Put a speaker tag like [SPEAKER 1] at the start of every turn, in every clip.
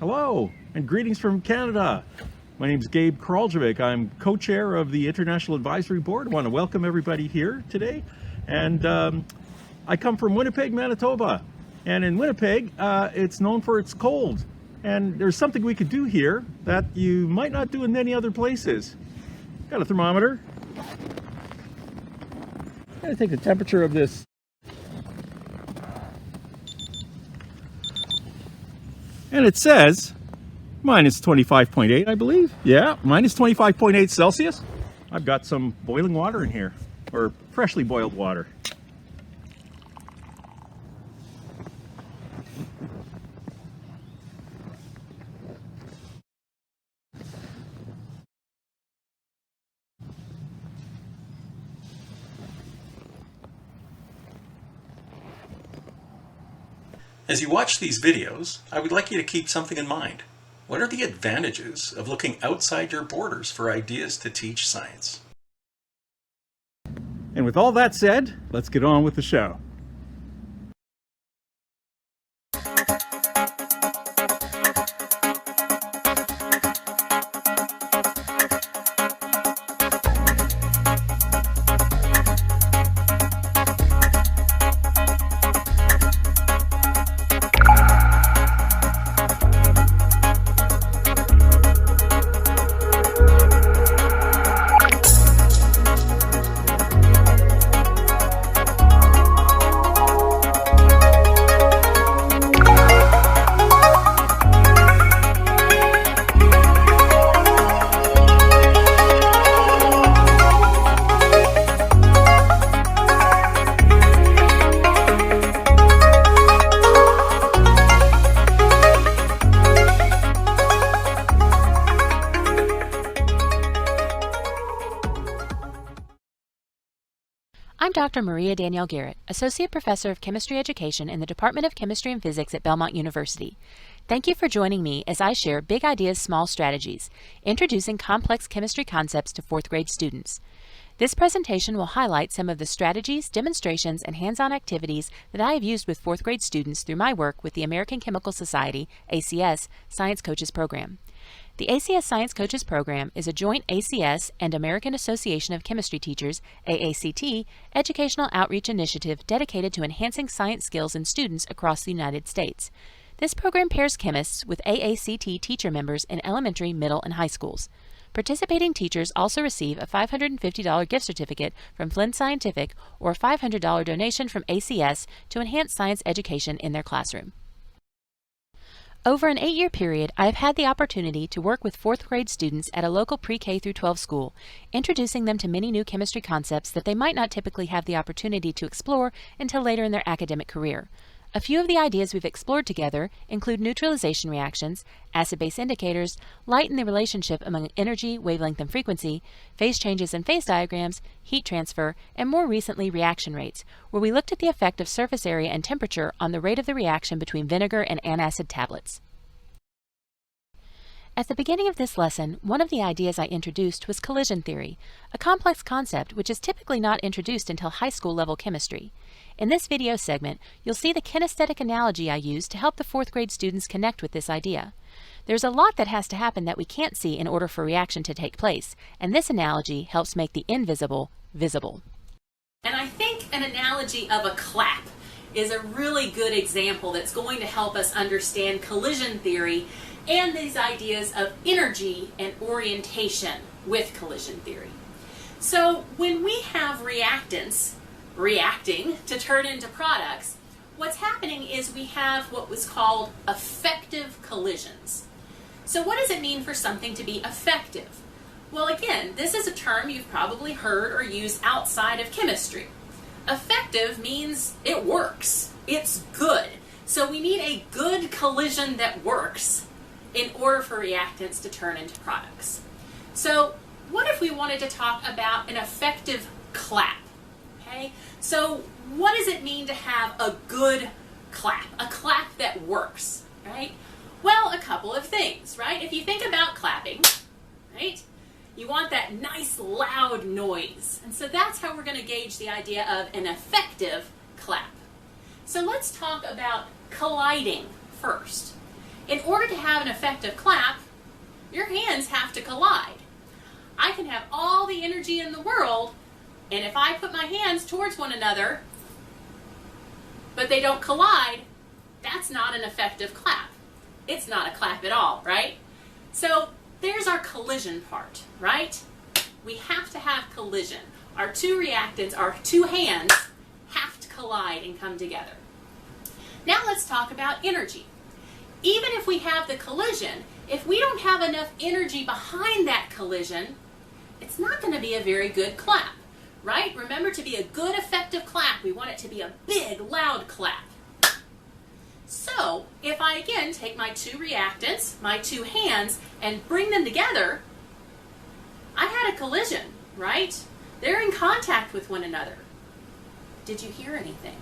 [SPEAKER 1] Hello, and greetings from Canada. My name is Gabe Kraljevic. I'm co-chair of the International Advisory Board. I want to welcome everybody here today. And I come from Winnipeg, Manitoba. And in Winnipeg, it's known for its cold. And there's something we could do here that you might not do in many other places. Got a thermometer. I'm going to take the temperature of this. And it says minus 25.8, I believe. Yeah, minus 25.8 Celsius. I've got some boiling water in here, or freshly boiled water.
[SPEAKER 2] As you watch these videos, I would like you to keep something in mind. What are the advantages of looking outside your borders for ideas to teach science?
[SPEAKER 1] And with all that said, let's get on with the show.
[SPEAKER 3] I'm Dr. Maria Danielle Garrett, Associate Professor of Chemistry Education in the Department of Chemistry and Physics at Belmont University. Thank you for joining me as I share Big Ideas, Small Strategies, introducing complex chemistry concepts to fourth grade students. This presentation will highlight some of the strategies, demonstrations, and hands-on activities that I have used with fourth grade students through my work with the American Chemical Society, ACS, Science Coaches Program. The ACS Science Coaches Program is a joint ACS and American Association of Chemistry Teachers, AACT, educational outreach initiative dedicated to enhancing science skills in students across the United States. This program pairs chemists with AACT teacher members in elementary, middle, and high schools. Participating teachers also receive a $550 gift certificate from Flynn Scientific or a $500 donation from ACS to enhance science education in their classroom. Over an 8-year period, I have had the opportunity to work with fourth grade students at a local pre-K through 12 school, introducing them to many new chemistry concepts that they might not typically have the opportunity to explore until later in their academic career. A few of the ideas we've explored together include neutralization reactions, acid-base indicators, light and the relationship among energy, wavelength, and frequency, phase changes and phase diagrams, heat transfer, and more recently reaction rates, where we looked at the effect of surface area and temperature on the rate of the reaction between vinegar and antacid tablets. At the beginning of this lesson, one of the ideas I introduced was collision theory, a complex concept which is typically not introduced until high school level chemistry. In this video segment, you'll see the kinesthetic analogy I used to help the fourth grade students connect with this idea. There's a lot that has to happen that we can't see in order for reaction to take place, and this analogy helps make the invisible visible.
[SPEAKER 4] And I think an analogy of a clap is a really good example that's going to help us understand collision theory and these ideas of energy and orientation with collision theory. So when we have reactants reacting to turn into products, what's happening is we have what was called effective collisions. So what does it mean for something to be effective? Well, again, this is a term you've probably heard or used outside of chemistry. Effective means it works. It's good. So we need a good collision that works in order for reactants to turn into products. So what if we wanted to talk about an effective clap? Okay, so what does it mean to have a good clap, a clap that works, right? Well, a couple of things, right? If you think about clapping, right, you want that nice loud noise. And so that's how we're going to gauge the idea of an effective clap. So let's talk about colliding first. In order to have an effective clap, your hands have to collide. I can have all the energy in the world, and if I put my hands towards one another, but they don't collide, that's not an effective clap. It's not a clap at all, right? So there's our collision part, right? We have to have collision. Our two reactants, our two hands, have to collide and come together. Now let's talk about energy. Even if we have the collision, if we don't have enough energy behind that collision, it's not going to be a very good clap, right? Remember, to be a good, effective clap, we want it to be a big, loud clap. So, if I again take my two reactants, my two hands, and bring them together, I had a collision, right? They're in contact with one another. Did you hear anything?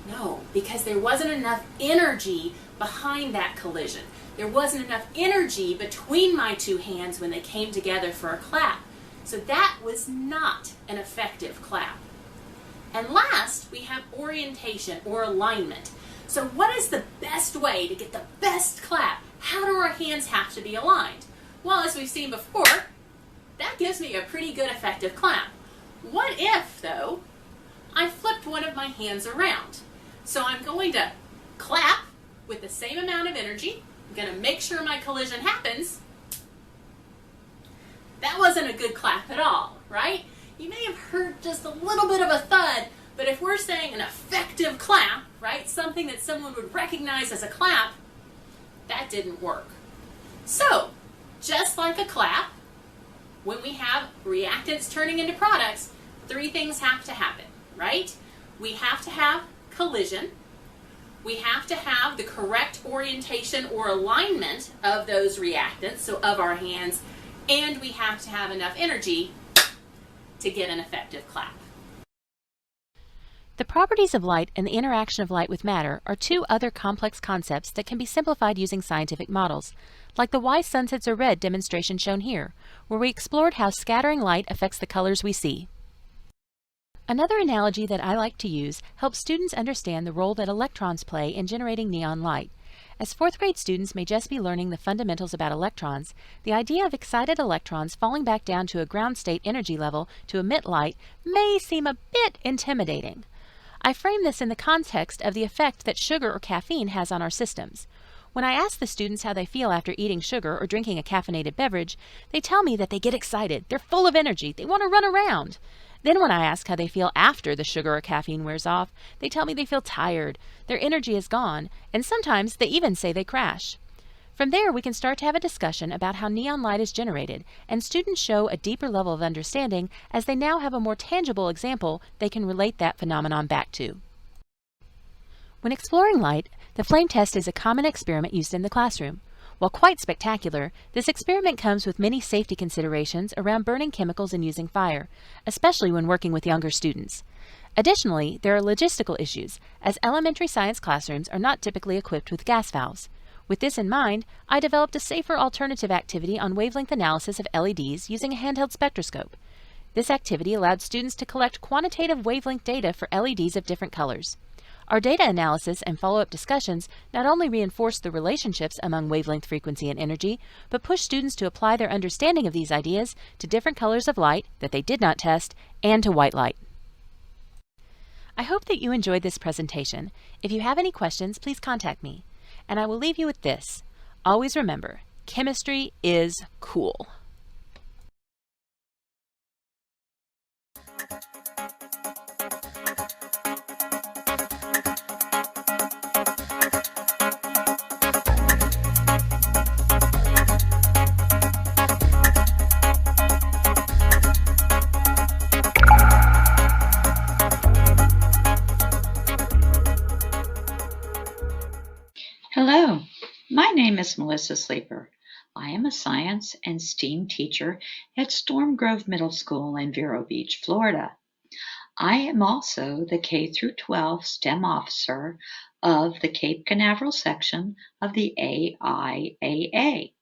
[SPEAKER 4] No, because there wasn't enough energy behind that collision. There wasn't enough energy between my two hands when they came together for a clap. So that was not an effective clap. And last, we have orientation or alignment. So what is the best way to get the best clap? How do our hands have to be aligned? Well, as we've seen before, that gives me a pretty good effective clap. What if, though, I flipped one of my hands around? So I'm going to clap with the same amount of energy. I'm going to make sure my collision happens. That wasn't a good clap at all, right? You may have heard just a little bit of a thud, but if we're saying an effective clap, right, something that someone would recognize as a clap, that didn't work. So, just like a clap, when we have reactants turning into products, three things have to happen, right? We have to have collision, we have to have the correct orientation or alignment of those reactants, so of our hands, and we have to have enough energy to get an effective clap.
[SPEAKER 3] The properties of light and the interaction of light with matter are two other complex concepts that can be simplified using scientific models, like the why sunsets are red demonstration shown here, where we explored how scattering light affects the colors we see. Another analogy that I like to use helps students understand the role that electrons play in generating neon light. As fourth grade students may just be learning the fundamentals about electrons, the idea of excited electrons falling back down to a ground state energy level to emit light may seem a bit intimidating. I frame this in the context of the effect that sugar or caffeine has on our systems. When I ask the students how they feel after eating sugar or drinking a caffeinated beverage, they tell me that they get excited, they're full of energy, they want to run around. Then when I ask how they feel after the sugar or caffeine wears off, they tell me they feel tired, their energy is gone, and sometimes they even say they crash. From there, we can start to have a discussion about how neon light is generated, and students show a deeper level of understanding as they now have a more tangible example they can relate that phenomenon back to. When exploring light, the flame test is a common experiment used in the classroom. While quite spectacular, this experiment comes with many safety considerations around burning chemicals and using fire, especially when working with younger students. Additionally, there are logistical issues, as elementary science classrooms are not typically equipped with gas valves. With this in mind, I developed a safer alternative activity on wavelength analysis of LEDs using a handheld spectroscope. This activity allowed students to collect quantitative wavelength data for LEDs of different colors. Our data analysis and follow-up discussions not only reinforced the relationships among wavelength frequency and energy, but pushed students to apply their understanding of these ideas to different colors of light that they did not test and to white light. I hope that you enjoyed this presentation. If you have any questions, please contact me. And I will leave you with this. Always remember, chemistry is cool.
[SPEAKER 5] Hello, my name is Melissa Sleeper. I am a science and STEAM teacher at Storm Grove Middle School in Vero Beach, Florida. I am also the K-12 STEM officer of the Cape Canaveral section of the AIAA.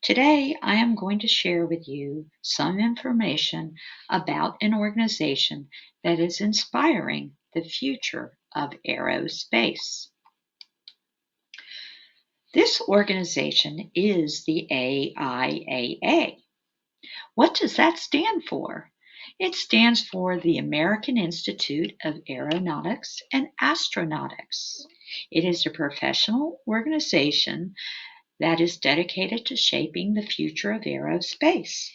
[SPEAKER 5] Today, I am going to share with you some information about an organization that is inspiring the future of aerospace. This organization is the AIAA. What does that stand for? It stands for the American Institute of Aeronautics and Astronautics. It is a professional organization that is dedicated to shaping the future of aerospace.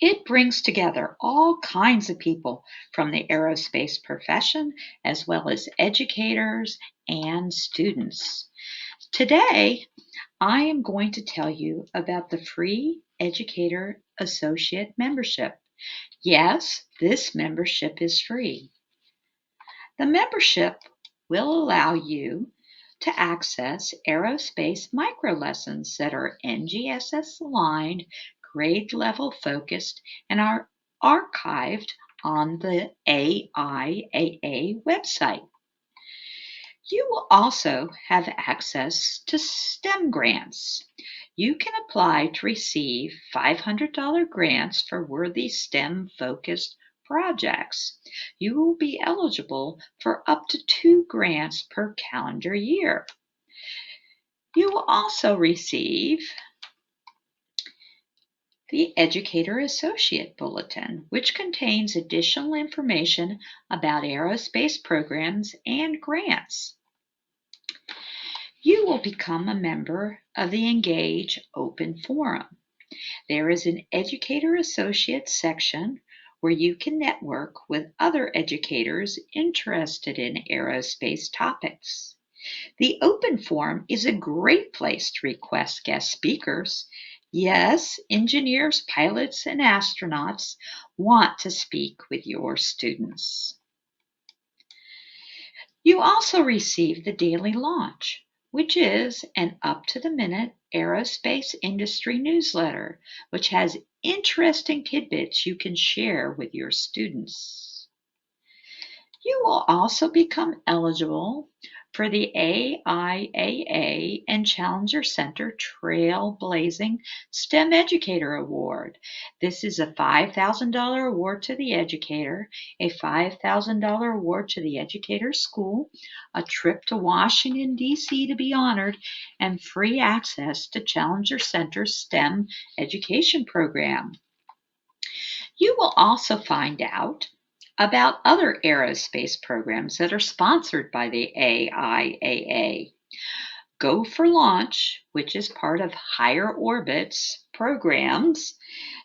[SPEAKER 5] It brings together all kinds of people from the aerospace profession, as well as educators and students. Today, I am going to tell you about the free Educator Associate membership. Yes, this membership is free. The membership will allow you to access aerospace micro lessons that are NGSS aligned, grade level focused, and are archived on the AIAA website. You will also have access to STEM grants. You can apply to receive $500 grants for worthy STEM-focused projects. You will be eligible for up to 2 grants per calendar year. You will also receive the Educator Associate Bulletin, which contains additional information about aerospace programs and grants. You will become a member of the Engage Open Forum. There is an Educator Associate section where you can network with other educators interested in aerospace topics. The Open Forum is a great place to request guest speakers. Yes, engineers, pilots, and astronauts want to speak with your students. You also receive the Daily Launch, which is an up-to-the-minute aerospace industry newsletter, which has interesting tidbits you can share with your students. You will also become eligible for the AIAA and Challenger Center Trailblazing STEM Educator Award. This is a $5,000 award to the educator, a $5,000 award to the educator school, a trip to Washington, D.C. to be honored, and free access to Challenger Center's STEM education program. You will also find out about other aerospace programs that are sponsored by the AIAA. Go for Launch, which is part of Higher Orbits programs,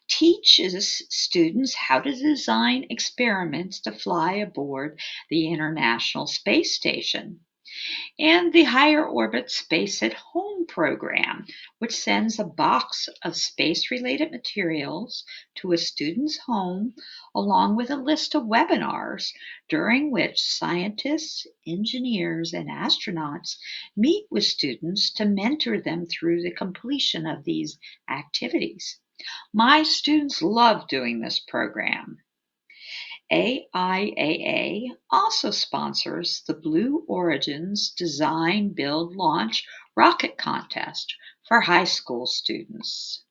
[SPEAKER 5] teaches students how to design experiments to fly aboard the International Space Station. And the Higher Orbit Space at Home program, which sends a box of space-related materials to a student's home, along with a list of webinars during which scientists, engineers, and astronauts meet with students to mentor them through the completion of these activities. My students love doing this program. AIAA also sponsors the Blue Origin's Design, Build, Launch Rocket Contest for high school students.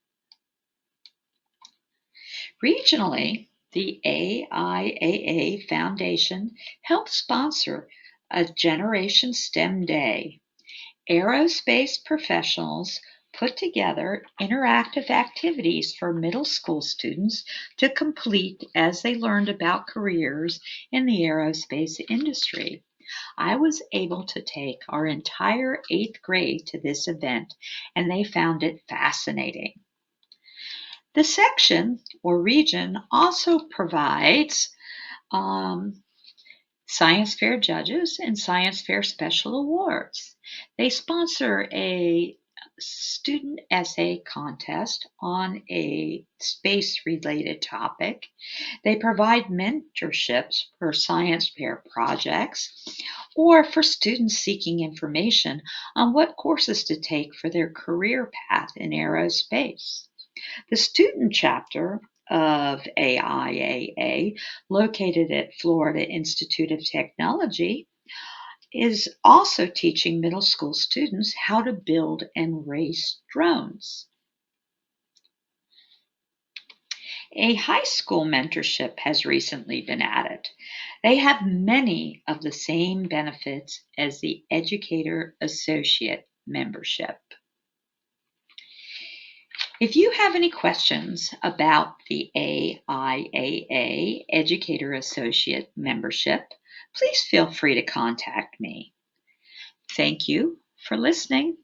[SPEAKER 5] Regionally, the AIAA Foundation helps sponsor a Generation STEM Day. Aerospace professionals put together interactive activities for middle school students to complete as they learned about careers in the aerospace industry. I was able to take our entire 8th grade to this event, and they found it fascinating. The section or region also provides science fair judges and science fair special awards. They sponsor a student essay contest on a space-related topic. They provide mentorships for science fair projects or for students seeking information on what courses to take for their career path in aerospace. The student chapter of AIAA, located at Florida Institute of Technology, is also teaching middle school students how to build and race drones. A high school mentorship has recently been added. They have many of the same benefits as the Educator Associate membership. If you have any questions about the AIAA Educator Associate membership, please feel free to contact me. Thank you for listening.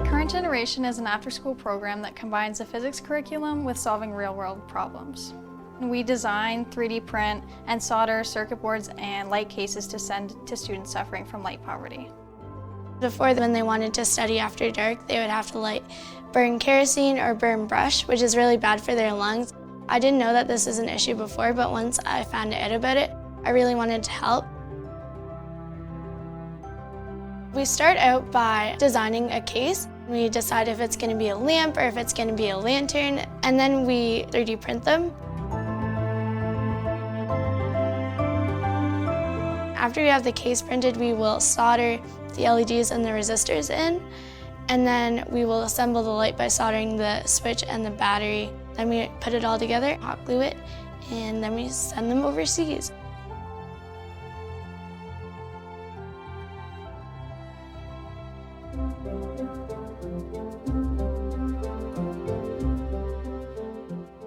[SPEAKER 6] Current Generation is an after-school program that combines the physics curriculum with solving real-world problems. We design, 3D print, and solder circuit boards and light cases to send to students suffering from light poverty.
[SPEAKER 7] Before, when they wanted to study after dark, they would have to burn kerosene or burn brush, which is really bad for their lungs. I didn't know that this was an issue before, but once I found out about it, I really wanted to help. We start out by designing a case. We decide if it's going to be a lamp or if it's going to be a lantern, and then we 3D print them. After we have the case printed, we will solder the LEDs and the resistors in, and then we will assemble the light by soldering the switch and the battery. Then we put it all together, hot glue it, and then we send them overseas.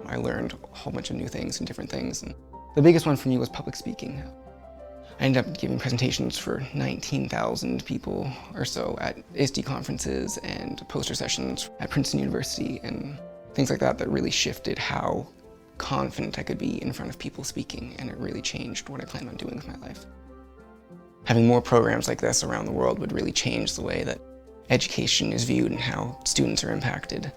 [SPEAKER 8] I learned a whole bunch of new things and different things. And the biggest one for me was public speaking. I ended up giving presentations for 19,000 people or so at ISTE conferences and poster sessions at Princeton University and things like that really shifted how confident I could be in front of people speaking, and it really changed what I planned on doing with my life. Having more programs like this around the world would really change the way that education is viewed and how students are impacted.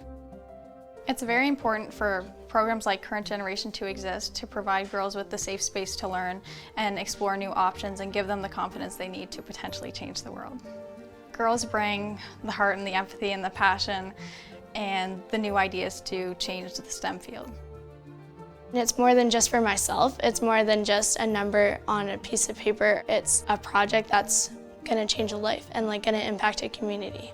[SPEAKER 6] It's very important for programs like Current Generation to exist to provide girls with the safe space to learn and explore new options and give them the confidence they need to potentially change the world. Girls bring the heart and the empathy and the passion and the new ideas to change the STEM field.
[SPEAKER 7] It's more than just for myself. It's more than just a number on a piece of paper. It's a project that's going to change a life and going to impact a community.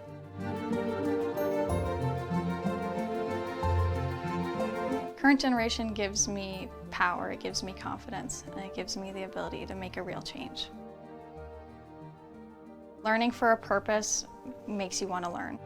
[SPEAKER 6] Current Generation gives me power, it gives me confidence, and it gives me the ability to make a real change. Learning for a purpose makes you want to learn.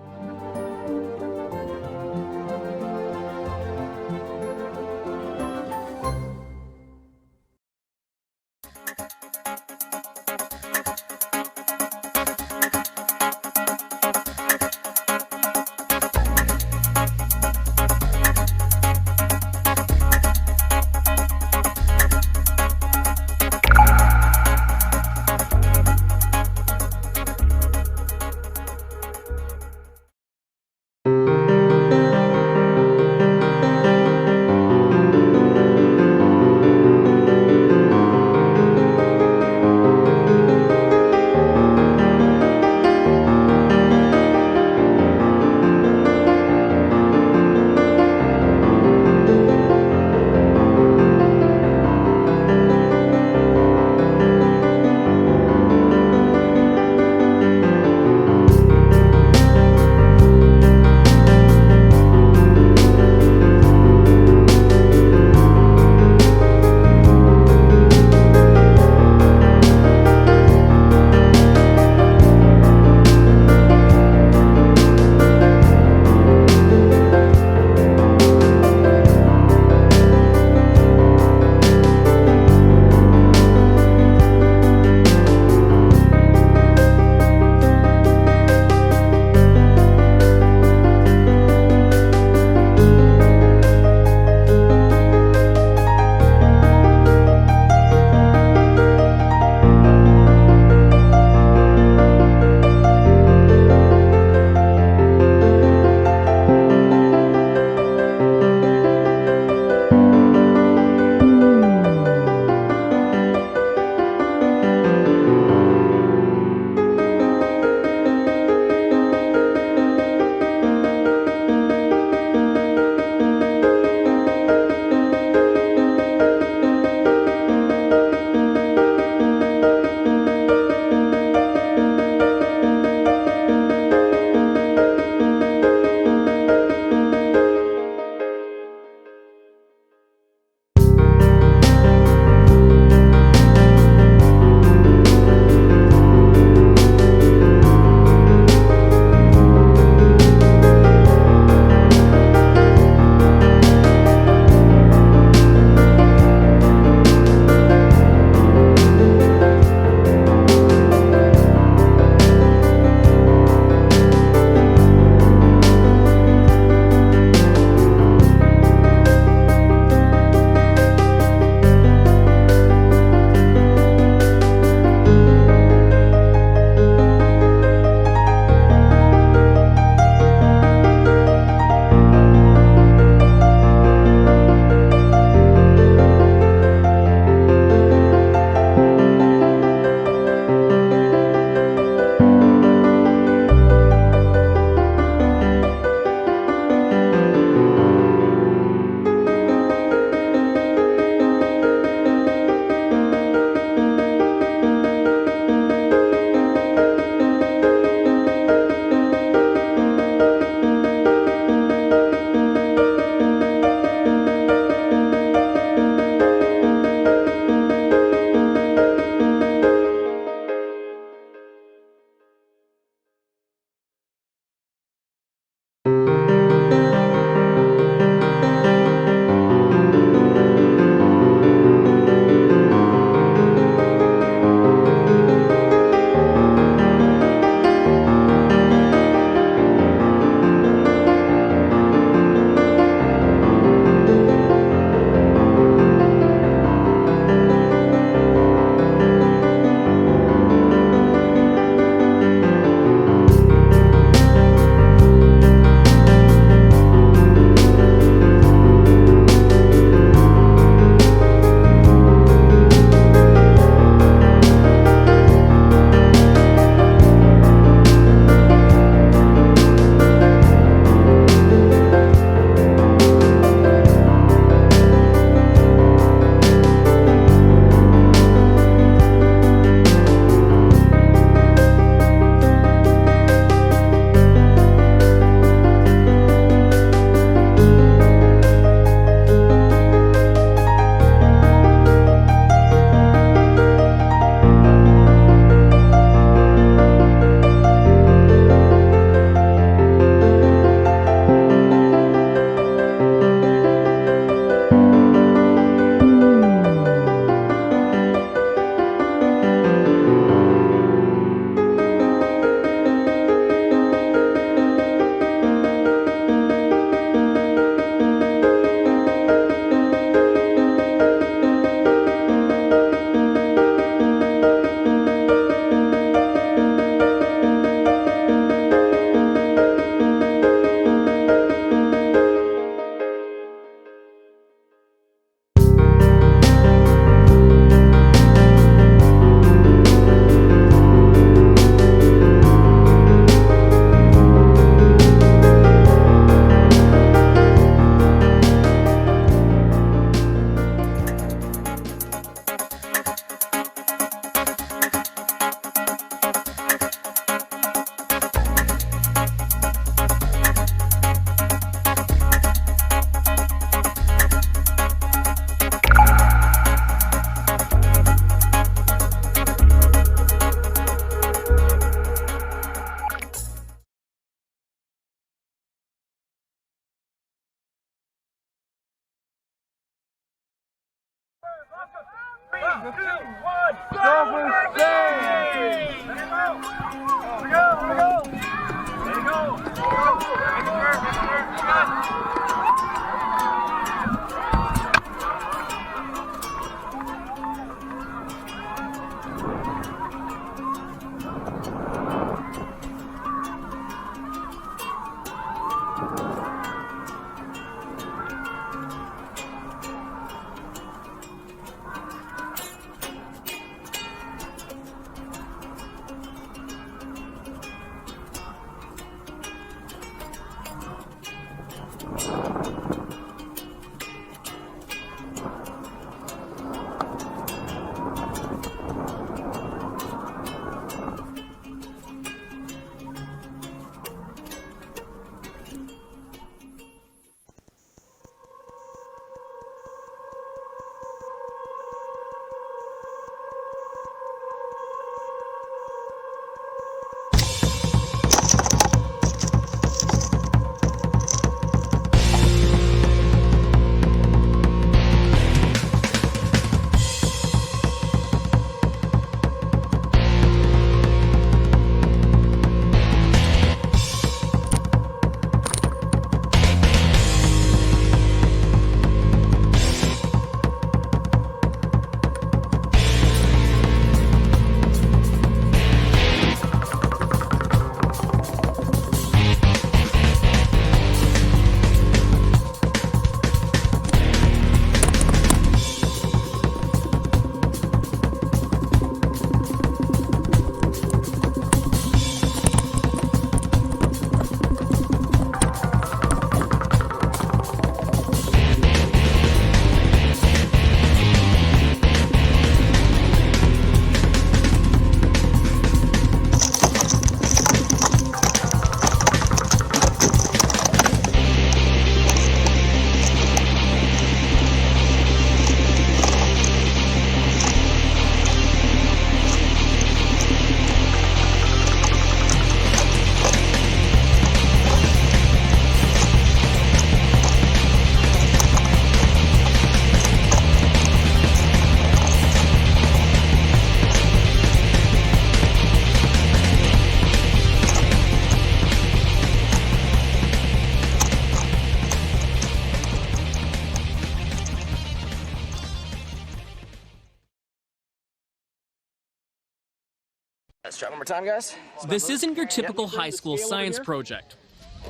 [SPEAKER 9] Let's try one more time, guys.
[SPEAKER 10] This isn't your typical high school science project.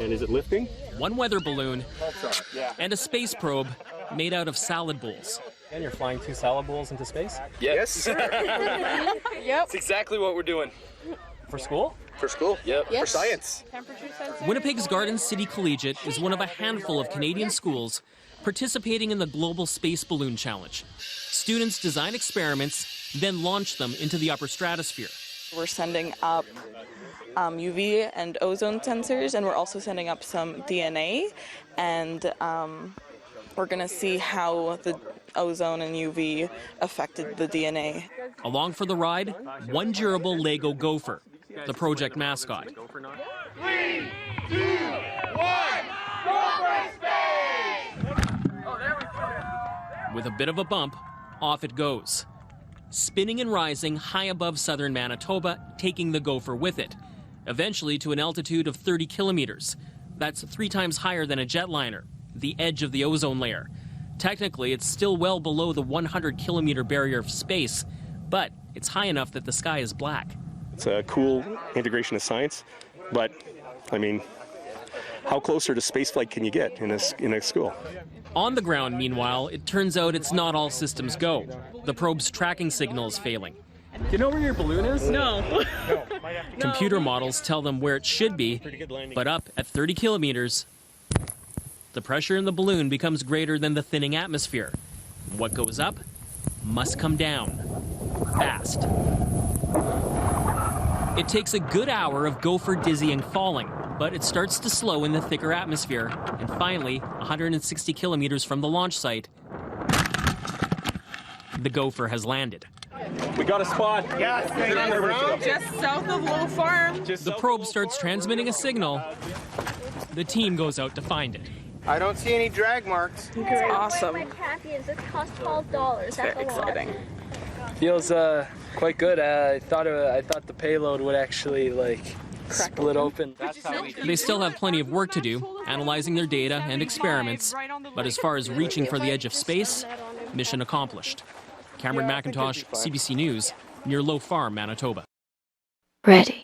[SPEAKER 1] And is it lifting?
[SPEAKER 10] One weather balloon and a space probe made out of salad bowls.
[SPEAKER 11] And you're flying 2 salad bowls into space?
[SPEAKER 9] Yes, sir. Yep. That's exactly what we're doing.
[SPEAKER 11] For school?
[SPEAKER 9] For school? Yep.
[SPEAKER 11] Yes.
[SPEAKER 9] For science.
[SPEAKER 10] Winnipeg's Garden City Collegiate is one of a handful of Canadian schools participating in the Global Space Balloon Challenge. Students design experiments, then launch them into the upper stratosphere.
[SPEAKER 12] We're sending up UV and ozone sensors, and we're also sending up some DNA, and we're going to see how the ozone and UV affected the DNA.
[SPEAKER 10] Along for the ride, one durable Lego gopher, the project mascot.
[SPEAKER 13] 3, 2, 1, go for space!
[SPEAKER 10] With a bit of a bump, off it goes. Spinning and rising high above southern Manitoba, taking the gopher with it, eventually to an altitude of 30 kilometers. That's 3 times higher than a jetliner, the edge of the ozone layer. Technically, it's still well below the 100-kilometer barrier of space, but it's high enough that the sky is black.
[SPEAKER 14] It's a cool integration of science, but, I mean, how closer to spaceflight can you get in a school?
[SPEAKER 10] On the ground, meanwhile, it turns out it's not all systems go. The probe's tracking signal is failing.
[SPEAKER 11] Do you know where your balloon is?
[SPEAKER 12] No.
[SPEAKER 10] Computer models tell them where it should be, but up at 30 kilometers, the pressure in the balloon becomes greater than the thinning atmosphere. What goes up must come down, fast. It takes a good hour of gopher dizzying falling, but it starts to slow in the thicker atmosphere, and finally, 160 kilometers from the launch site, the gopher has landed.
[SPEAKER 11] We got a spot.
[SPEAKER 13] Yes,
[SPEAKER 12] Just south of Low Farm.
[SPEAKER 10] The probe starts transmitting a signal. The team goes out to find it.
[SPEAKER 9] I don't see any drag marks.
[SPEAKER 12] Awesome.
[SPEAKER 15] My champions, this cost $12.
[SPEAKER 12] Very exciting.
[SPEAKER 9] Feels quite good. I thought the payload would actually split open.
[SPEAKER 10] They still have plenty of work to do, analyzing their data and experiments, but as far as reaching for the edge of space, mission accomplished. Cameron McIntosh, CBC News, near Low Farm, Manitoba.
[SPEAKER 7] Ready.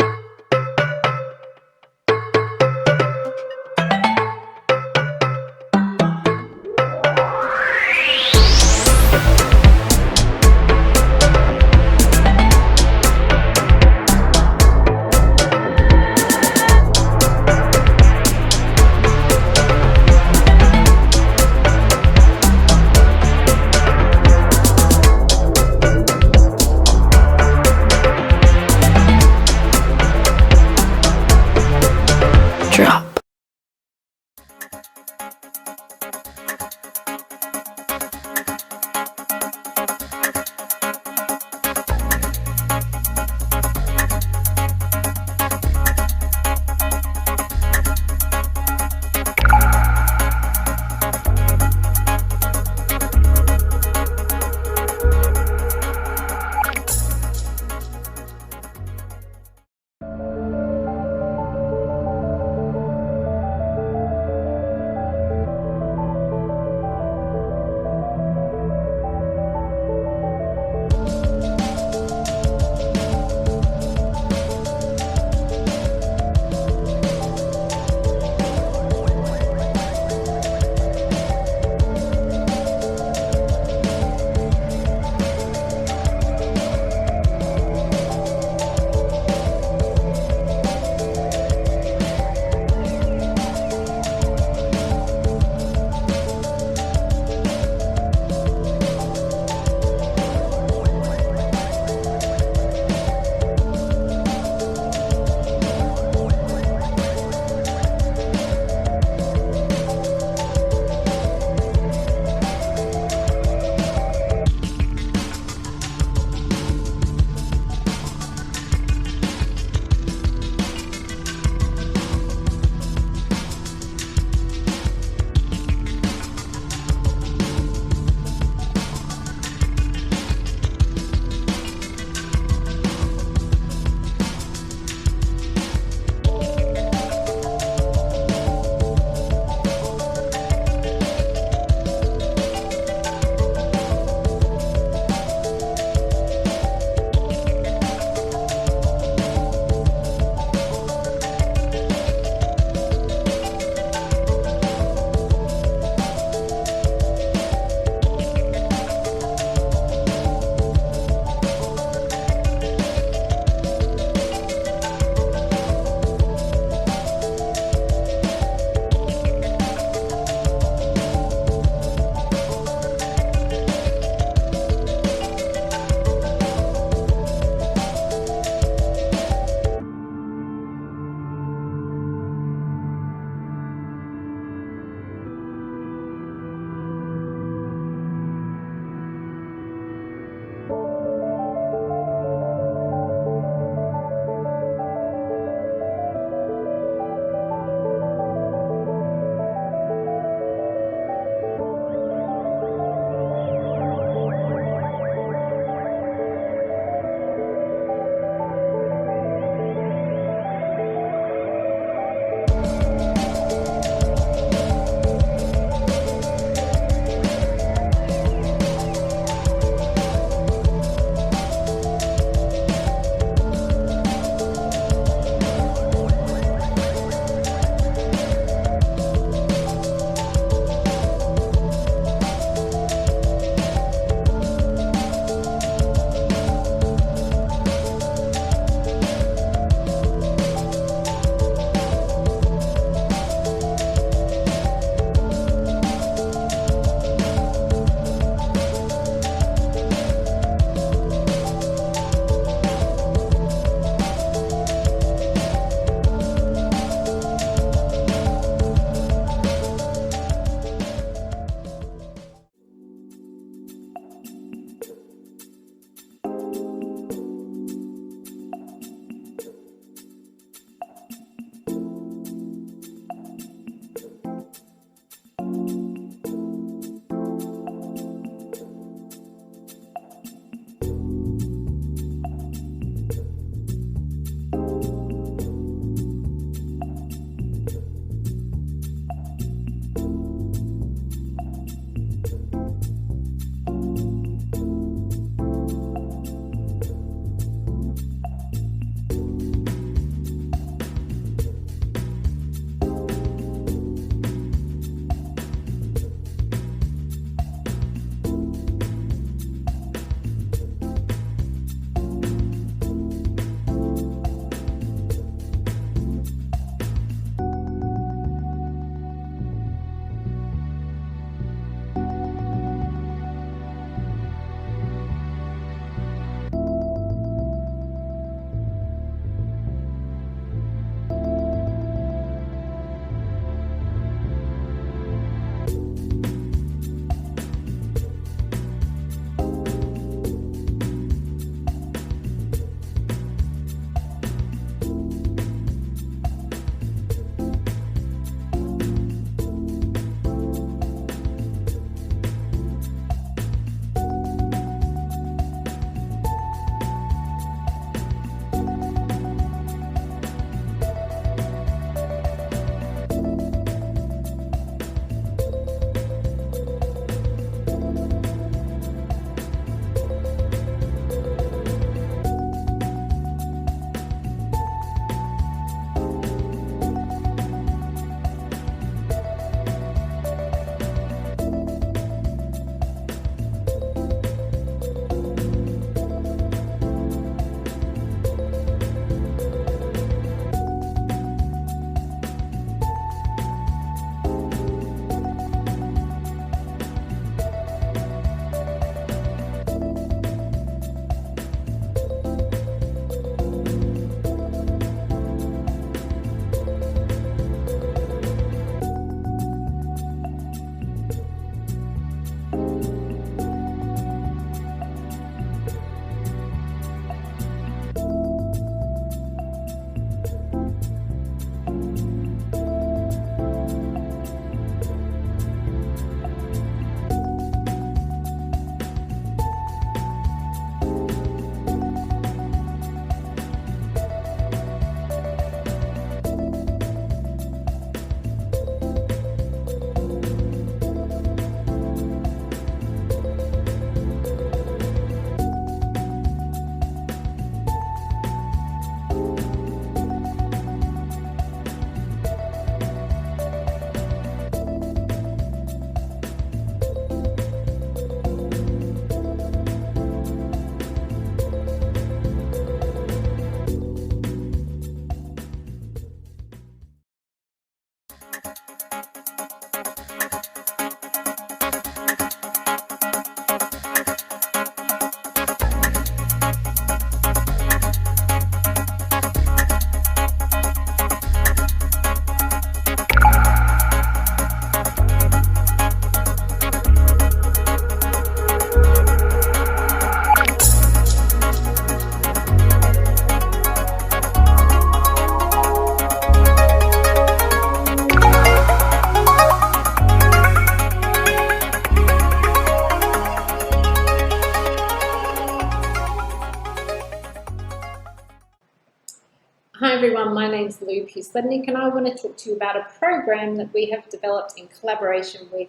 [SPEAKER 15] everyone, my name's Lou Puslednik and I want to talk to you about a program that we have developed in collaboration with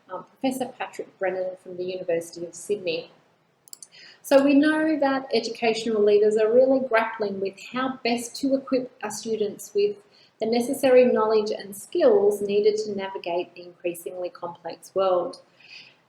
[SPEAKER 15] Professor Patrick Brennan from the University of Sydney. So we know that educational leaders are really grappling with how best to equip our students with the necessary knowledge and skills needed to navigate the increasingly complex world.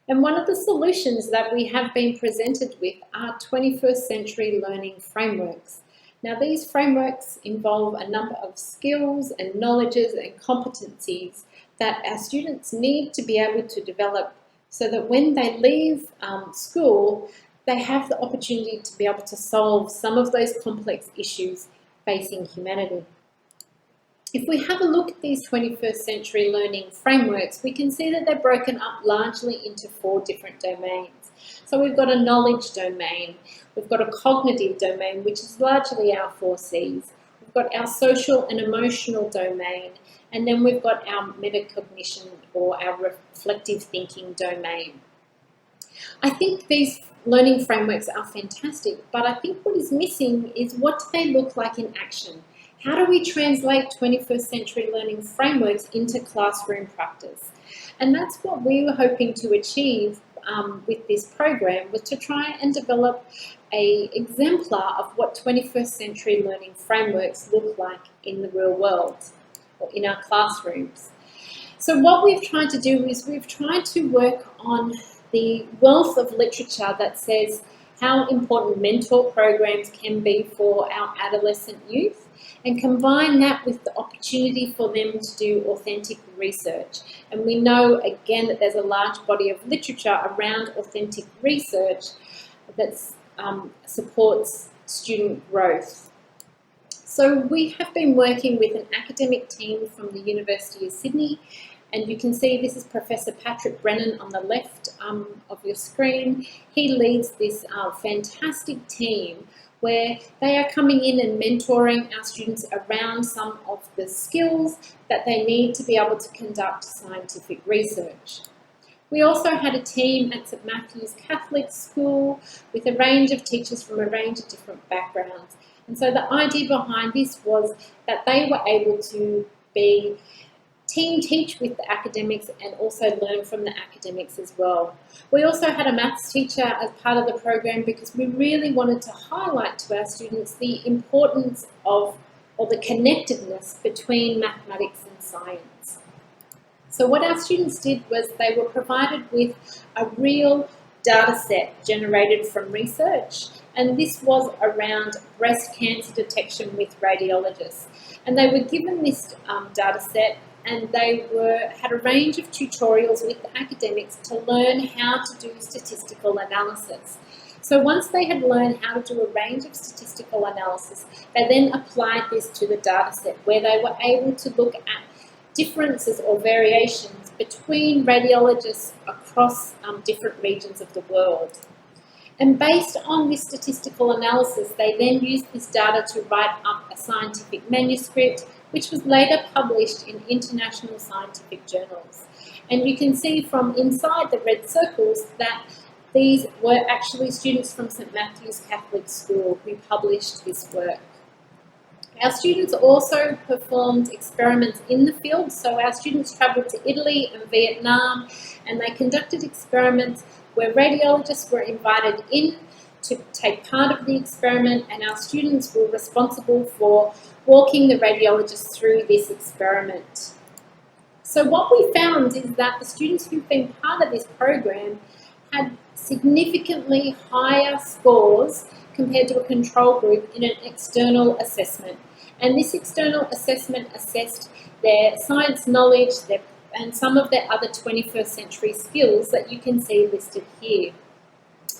[SPEAKER 15] And one of the solutions that we have been presented with are 21st century learning frameworks. Now, these frameworks involve a number of skills and knowledges and competencies that our students need to be able to develop so that when they leave school, they have the opportunity to be able to solve some of those complex issues facing humanity. If we have a look at these 21st century learning frameworks, we can see that they're broken up largely into 4 different domains. So we've got a knowledge domain, we've got a cognitive domain, which is largely our 4 C's. We've got our social and emotional domain, and then we've got our metacognition or our reflective thinking domain. I think these learning frameworks are fantastic, but I think what is missing is what do they look like in action? How do we translate 21st century learning frameworks into classroom practice? And that's what we were hoping to achieve with this program, was to try and develop an exemplar of what 21st century learning frameworks look like in the real world or in our classrooms. So what we've tried to do is we've tried to work on the wealth of literature that says how important mentor programs can be for our adolescent youth, and combine that with the opportunity for them to do authentic research. And we know, again, that there's a large body of literature around authentic research that supports student growth. So we have been working with an academic team from the University of Sydney, and you can see this is Professor Patrick Brennan on the left of your screen. He leads this fantastic team where they are coming in and mentoring our students around some of the skills that they need to be able to conduct scientific research. We also had a team at St Matthew's Catholic School with a range of teachers from a range of different backgrounds. And so the idea behind this was that they were able to be team teach with the academics and also learn from the academics as well. We also had a maths teacher as part of the program because we really wanted to highlight to our students the importance of, or the connectedness between mathematics and science. So what our students did was they were provided with a real data set generated from research, and this was around breast cancer detection with radiologists. And they were given this data set, and they had a range of tutorials with the academics to learn how to do statistical analysis. So once they had learned how to do a range of statistical analysis, they then applied this to the data set where they were able to look at differences or variations between radiologists across different regions of the world. And based on this statistical analysis, they then used this data to write up a scientific manuscript, which was later published in international scientific journals. And you can see from inside the red circles that these were actually students from St Matthew's Catholic School who published this work. Our students also performed experiments in the field, so our students travelled to Italy and Vietnam, and they conducted experiments where radiologists were invited in to take part of the experiment, and our students were responsible for walking the radiologists through this experiment. So what we found is that the students who've been part of this program had significantly higher scores compared to a control group in an external assessment. And this external assessment assessed their science knowledge and some of their other 21st century skills that you can see listed here.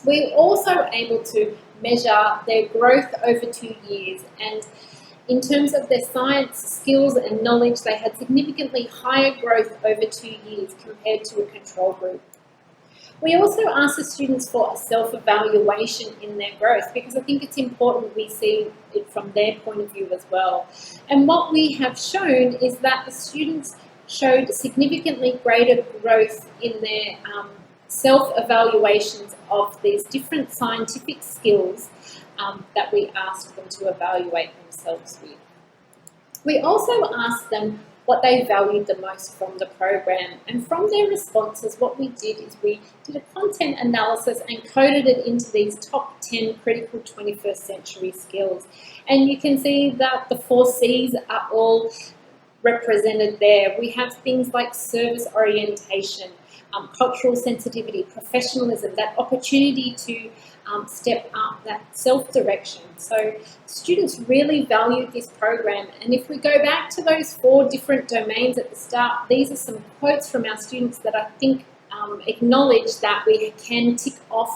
[SPEAKER 15] We were also able to measure their growth over 2 years, and in terms of their science skills and knowledge, they had significantly higher growth over 2 years compared to a control group. We also asked the students for a self-evaluation in their growth because I think it's important we see it from their point of view as well. And what we have shown is that the students showed significantly greater growth in their self-evaluations of these different scientific skills that we asked them to evaluate themselves with. We also asked them what they valued the most from the program, and from their responses what we did is we did a content analysis and coded it into these top 10 critical 21st century skills. And you can see that the 4 C's are all represented there. We have things like service orientation, cultural sensitivity, professionalism, that opportunity to step up, that self-direction. So students really valued this program, and if we go back to those 4 different domains at the start, these are some quotes from our students that I think acknowledge that we can tick off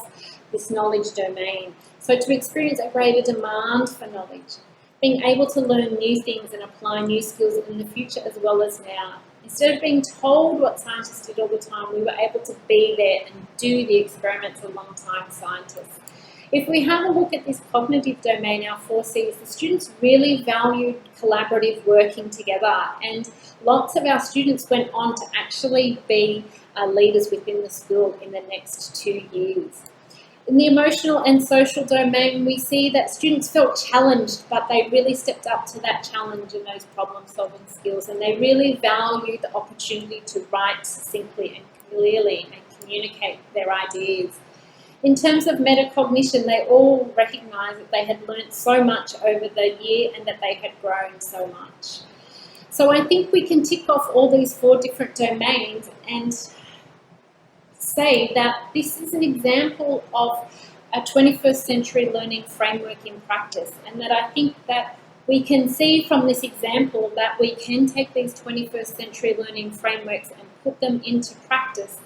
[SPEAKER 15] this knowledge domain. So to experience a greater demand for knowledge, being able to learn new things and apply new skills in the future as well as now. Instead of being told what scientists did all the time, we were able to be there and do the experiments alongside scientists. If we have a look at this cognitive domain, our 4 C's, the students really valued collaborative working together, and lots of our students went on to actually be leaders within the school in the next 2 years. In the emotional and social domain, we see that students felt challenged, but they really stepped up to that challenge and those problem-solving skills, and they really valued the opportunity to write succinctly and clearly and communicate their ideas. In terms of metacognition, they all recognised that they had learnt so much over the year and that they had grown so much. So I think we can tick off all these 4 different domains and say that this is an example of a 21st century learning framework in practice, and that I think that we can see from this example that we can take these 21st century learning frameworks and put them into practice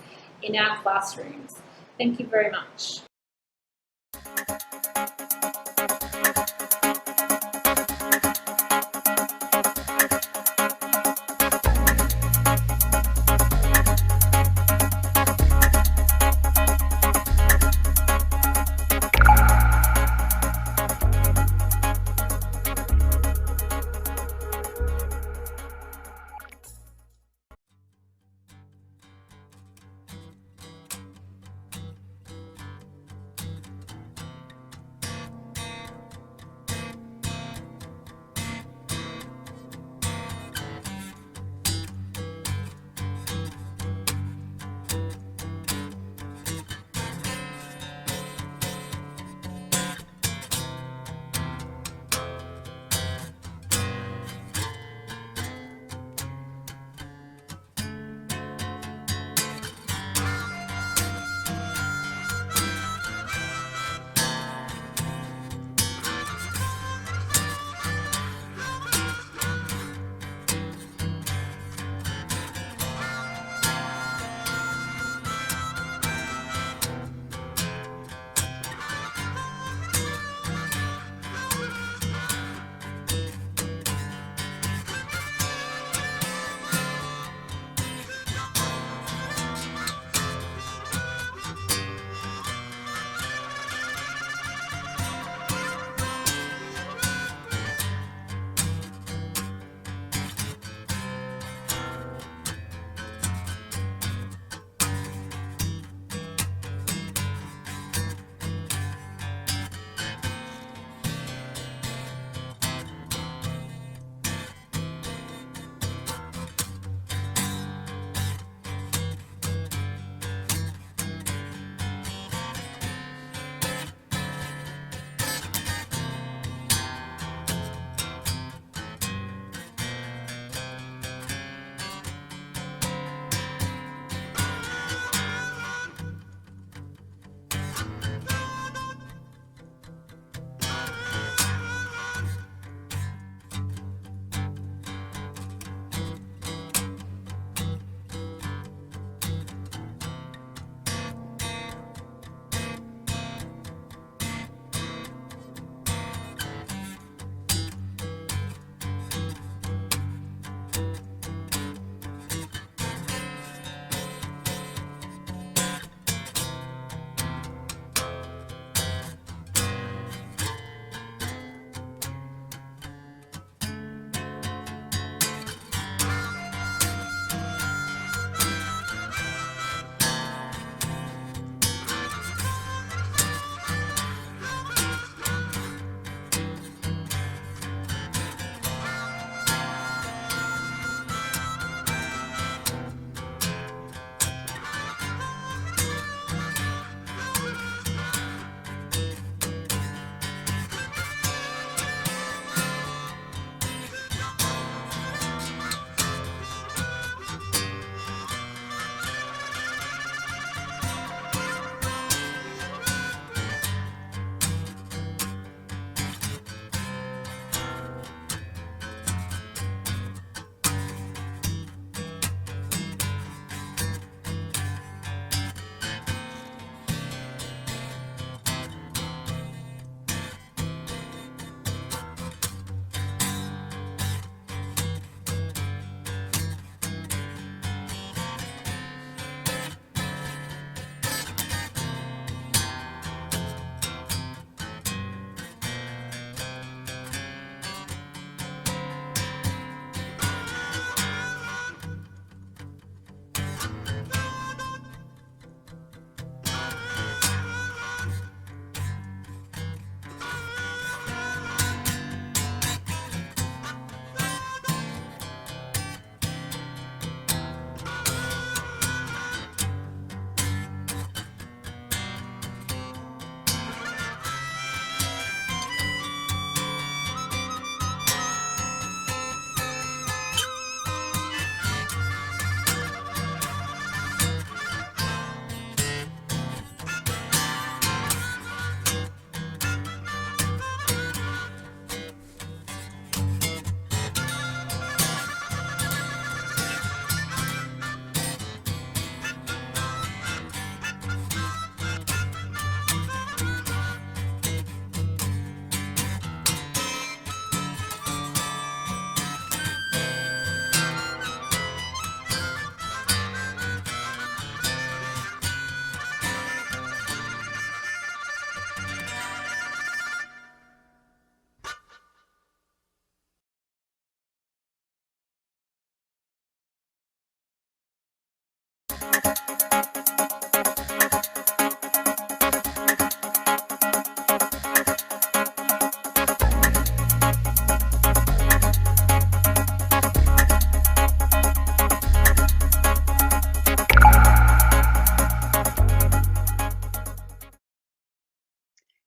[SPEAKER 15] in our classrooms. Thank you very much.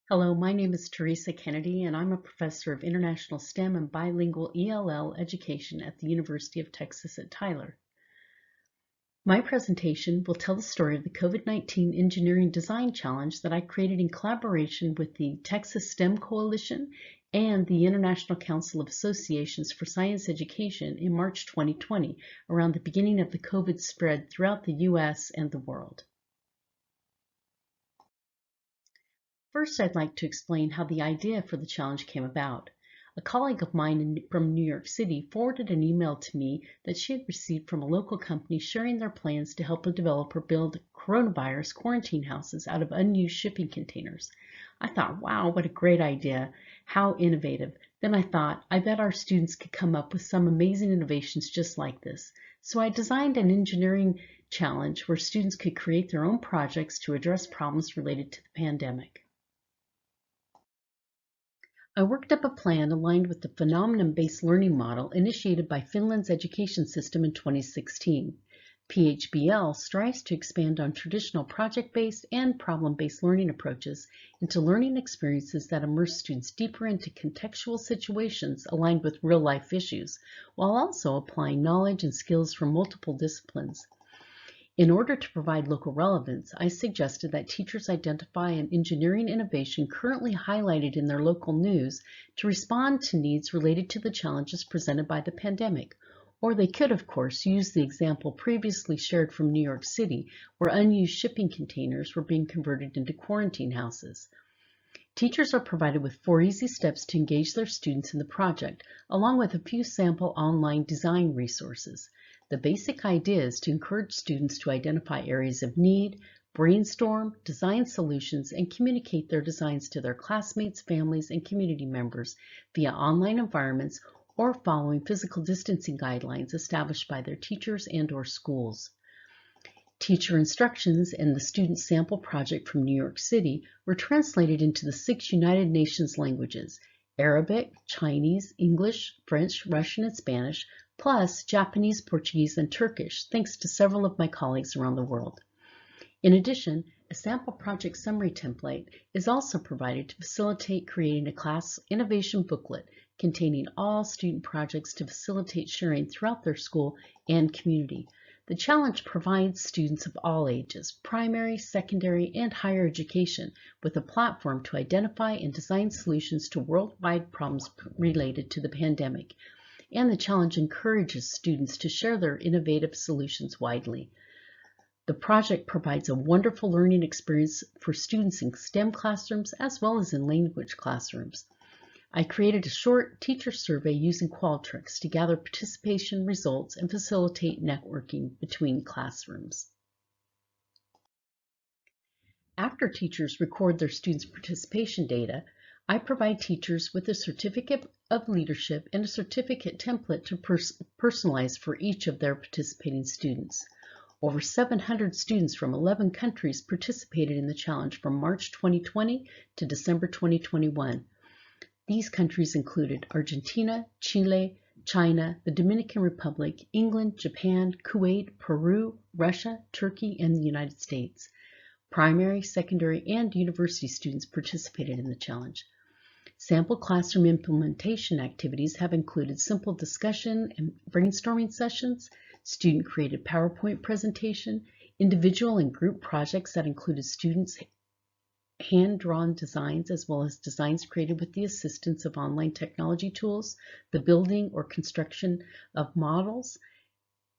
[SPEAKER 16] Hello, my name is Teresa Kennedy, and I'm a professor of international STEM and bilingual ELL education at the University of Texas at Tyler. My presentation will tell the story of the COVID-19 Engineering Design Challenge that I created in collaboration with the Texas STEM Coalition and the International Council of Associations for Science Education in March 2020, around the beginning of the COVID spread throughout the US and the world. First, I'd like to explain how the idea for the challenge came about. A colleague of mine from New York City forwarded an email to me that she had received from a local company sharing their plans to help a developer build coronavirus quarantine houses out of unused shipping containers. I thought, wow, what a great idea. How innovative. Then I thought, I bet our students could come up with some amazing innovations just like this. So I designed an engineering challenge where students could create their own projects to address problems related to the pandemic. I worked up a plan aligned with the phenomenon-based learning model initiated by Finland's education system in 2016. PHBL strives to expand on traditional project-based and problem-based learning approaches into learning experiences that immerse students deeper into contextual situations aligned with real-life issues, while also applying knowledge and skills from multiple disciplines. In order to provide local relevance, I suggested that teachers identify an engineering innovation currently highlighted in their local news to respond to needs related to the challenges presented by the pandemic. Or they could, of course, use the example previously shared from New York City, where unused shipping containers were being converted into quarantine houses. Teachers are provided with 4 easy steps to engage their students in the project, along with a few sample online design resources. The basic idea is to encourage students to identify areas of need, brainstorm, design solutions, and communicate their designs to their classmates, families, and community members via online environments or following physical distancing guidelines established by their teachers and/or schools. Teacher instructions and the student sample project from New York City were translated into the 6 United Nations languages: Arabic, Chinese, English, French, Russian, and Spanish, plus Japanese, Portuguese, and Turkish, thanks to several of my colleagues around the world. In addition, a sample project summary template is also provided to facilitate creating a class innovation booklet containing all student projects to facilitate sharing throughout their school and community. The challenge provides students of all ages, primary, secondary, and higher education, with a platform to identify and design solutions to worldwide problems related to the pandemic. And the challenge encourages students to share their innovative solutions widely. The project provides a wonderful learning experience for students in STEM classrooms as well as in language classrooms. I created a short teacher survey using Qualtrics to gather participation results and facilitate networking between classrooms. After teachers record their students' participation data, I provide teachers with a certificate of leadership and a certificate template to personalize for each of their participating students. Over 700 students from 11 countries participated in the challenge from March 2020 to December 2021. These countries included Argentina, Chile, China, the Dominican Republic, England, Japan, Kuwait, Peru, Russia, Turkey, and the United States. Primary, secondary, and university students participated in the challenge. Sample classroom implementation activities have included simple discussion and brainstorming sessions, student-created PowerPoint presentation, individual and group projects that included students' hand-drawn designs as well as designs created with the assistance of online technology tools, the building or construction of models,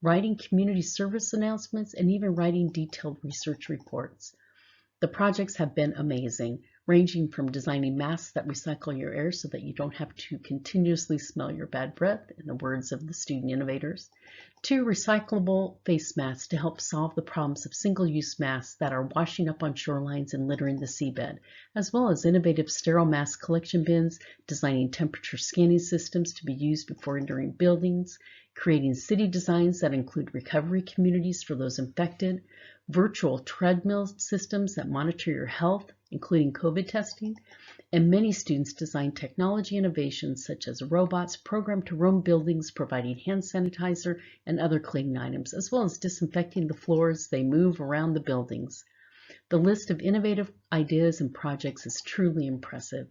[SPEAKER 16] writing community service announcements, and even writing detailed research reports. The projects have been amazing, ranging from designing masks that recycle your air so that you don't have to continuously smell your bad breath, in the words of the student innovators, to recyclable face masks to help solve the problems of single-use masks that are washing up on shorelines and littering the seabed, as well as innovative sterile mask collection bins, designing temperature scanning systems to be used before entering buildings, creating city designs that include recovery communities for those infected, virtual treadmill systems that monitor your health, including COVID testing, and many students design technology innovations such as robots programmed to roam buildings providing hand sanitizer and other cleaning items, as well as disinfecting the floors as they move around the buildings. The list of innovative ideas and projects is truly impressive.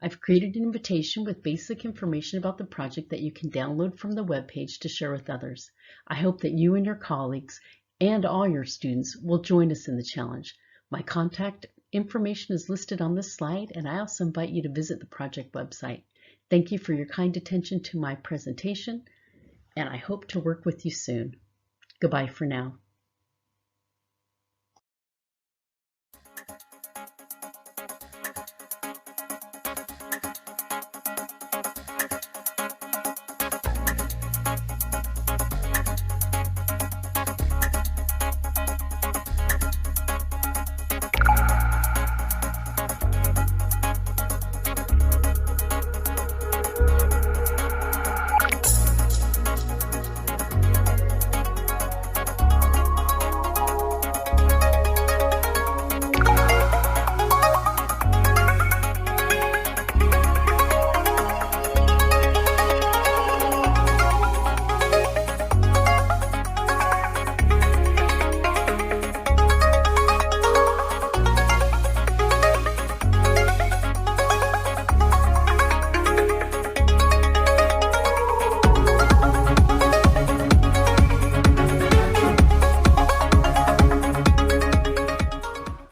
[SPEAKER 16] I've created an invitation with basic information about the project that you can download from the webpage to share with others. I hope that you and your colleagues and all your students will join us in the challenge. My contact information is listed on this slide, and I also invite you to visit the project website. Thank you for your kind attention to my presentation, and I hope to work with you soon. Goodbye for now.